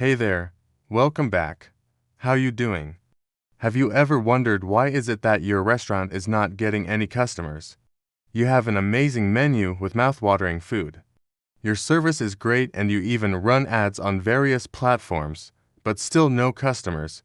Hey there, welcome back. How you doing? Have you ever wondered why is it that your restaurant is not getting any customers? You have an amazing menu with mouth-watering food. Your service is great and you even run ads on various platforms, but still no customers.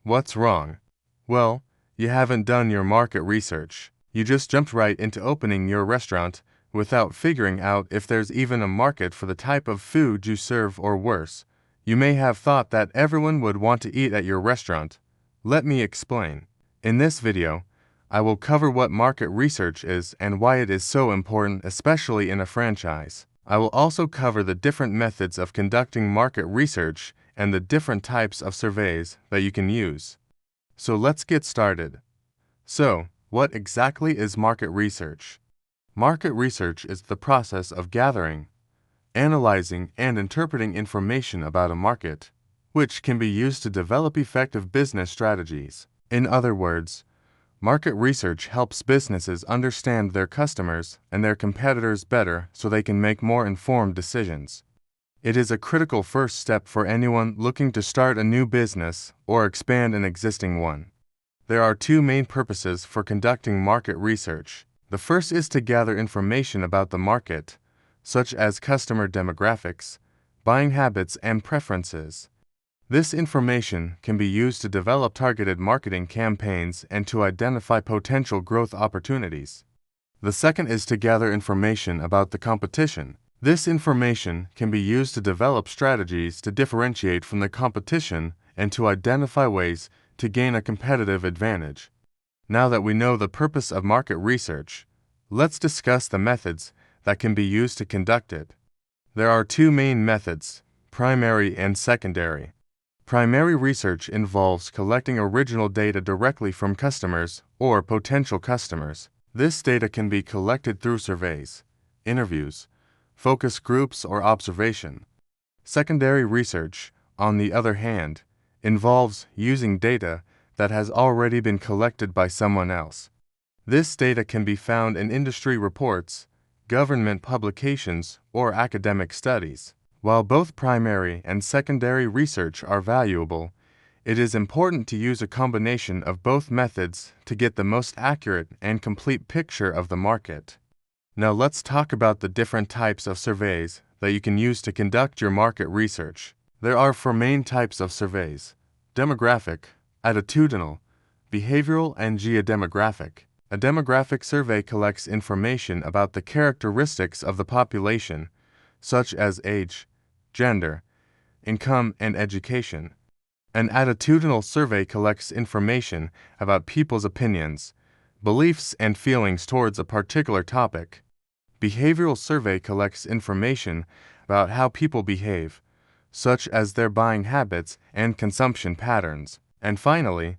What's wrong? Well, you haven't done your market research. You just jumped right into opening your restaurant without figuring out if there's even a market for the type of food you serve, or worse, you may have thought that everyone would want to eat at your restaurant. Let me explain. In this video, I will cover what market research is and why it is so important, especially in a franchise. I will also cover the different methods of conducting market research and the different types of surveys that you can use. So let's get started. So, what exactly is market research? Market research is the process of gathering, analyzing, and interpreting information about a market, which can be used to develop effective business strategies. In other words, market research helps businesses understand their customers and their competitors better so they can make more informed decisions. It is a critical first step for anyone looking to start a new business or expand an existing one. There are two main purposes for conducting market research. The first is to gather information about the market, such as customer demographics, buying habits, and preferences. This information can be used to develop targeted marketing campaigns and to identify potential growth opportunities. The second is to gather information about the competition. This information can be used to develop strategies to differentiate from the competition and to identify ways to gain a competitive advantage. Now that we know the purpose of market research, let's discuss the methods that can be used to conduct it. There are two main methods, primary and secondary. Primary research involves collecting original data directly from customers or potential customers. This data can be collected through surveys, interviews, focus groups, or observation. Secondary research, on the other hand, involves using data that has already been collected by someone else. This data can be found in industry reports, government publications, or academic studies. While both primary and secondary research are valuable, it is important to use a combination of both methods to get the most accurate and complete picture of the market. Now let's talk about the different types of surveys that you can use to conduct your market research. There are four main types of surveys: demographic, attitudinal, behavioral, and geodemographic. A demographic survey collects information about the characteristics of the population, such as age, gender, income, and education. An attitudinal survey collects information about people's opinions, beliefs, and feelings towards a particular topic. Behavioral survey collects information about how people behave, such as their buying habits and consumption patterns. And finally,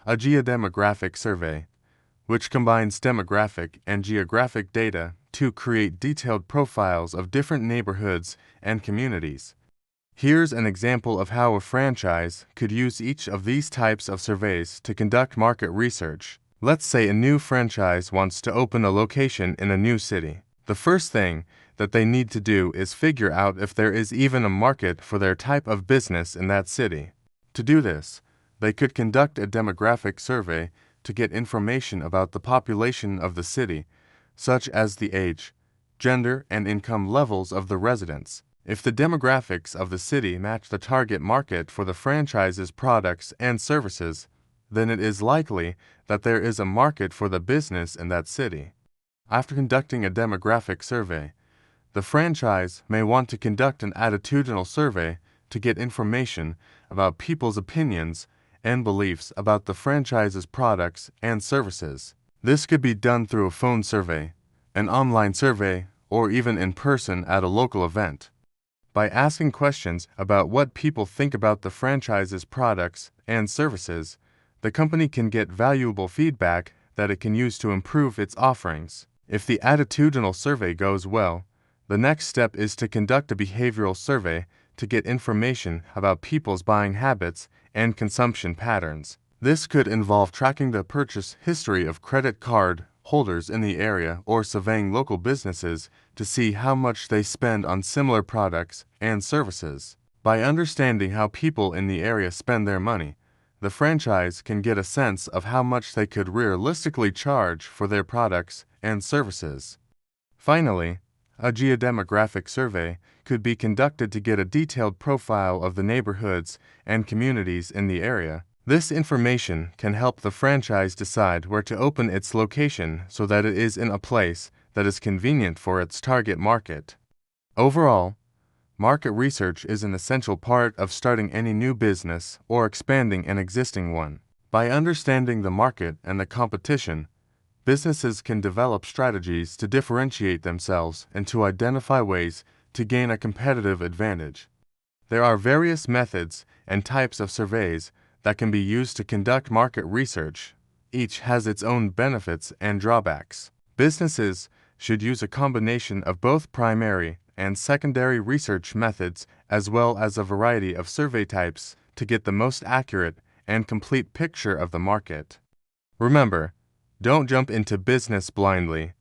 a geodemographic survey, which combines demographic and geographic data to create detailed profiles of different neighborhoods and communities. Here's an example of how a franchise could use each of these types of surveys to conduct market research. Let's say a new franchise wants to open a location in a new city. The first thing that they need to do is figure out if there is even a market for their type of business in that city. To do this, they could conduct a demographic survey to get information about the population of the city, such as the age, gender, and income levels of the residents. If the demographics of the city match the target market for the franchise's products and services, then it is likely that there is a market for the business in that city. After conducting a demographic survey, the franchise may want to conduct an attitudinal survey to get information about people's opinions and beliefs about the franchise's products and services. This could be done through a phone survey, an online survey, or even in person at a local event. By asking questions about what people think about the franchise's products and services, the company can get valuable feedback that it can use to improve its offerings. If the attitudinal survey goes well, the next step is to conduct a behavioral survey to get information about people's buying habits and consumption patterns. This could involve tracking the purchase history of credit card holders in the area or surveying local businesses to see how much they spend on similar products and services. By understanding how people in the area spend their money, the franchise can get a sense of how much they could realistically charge for their products and services. Finally, a geodemographic survey could be conducted to get a detailed profile of the neighborhoods and communities in the area. This information can help the franchise decide where to open its location so that it is in a place that is convenient for its target market. Overall, market research is an essential part of starting any new business or expanding an existing one. By understanding the market and the competition, businesses can develop strategies to differentiate themselves and to identify ways to gain a competitive advantage. There are various methods and types of surveys that can be used to conduct market research. Each has its own benefits and drawbacks. Businesses should use a combination of both primary and secondary research methods as well as a variety of survey types to get the most accurate and complete picture of the market. Remember, don't jump into business blindly.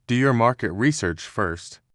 Do your market research first.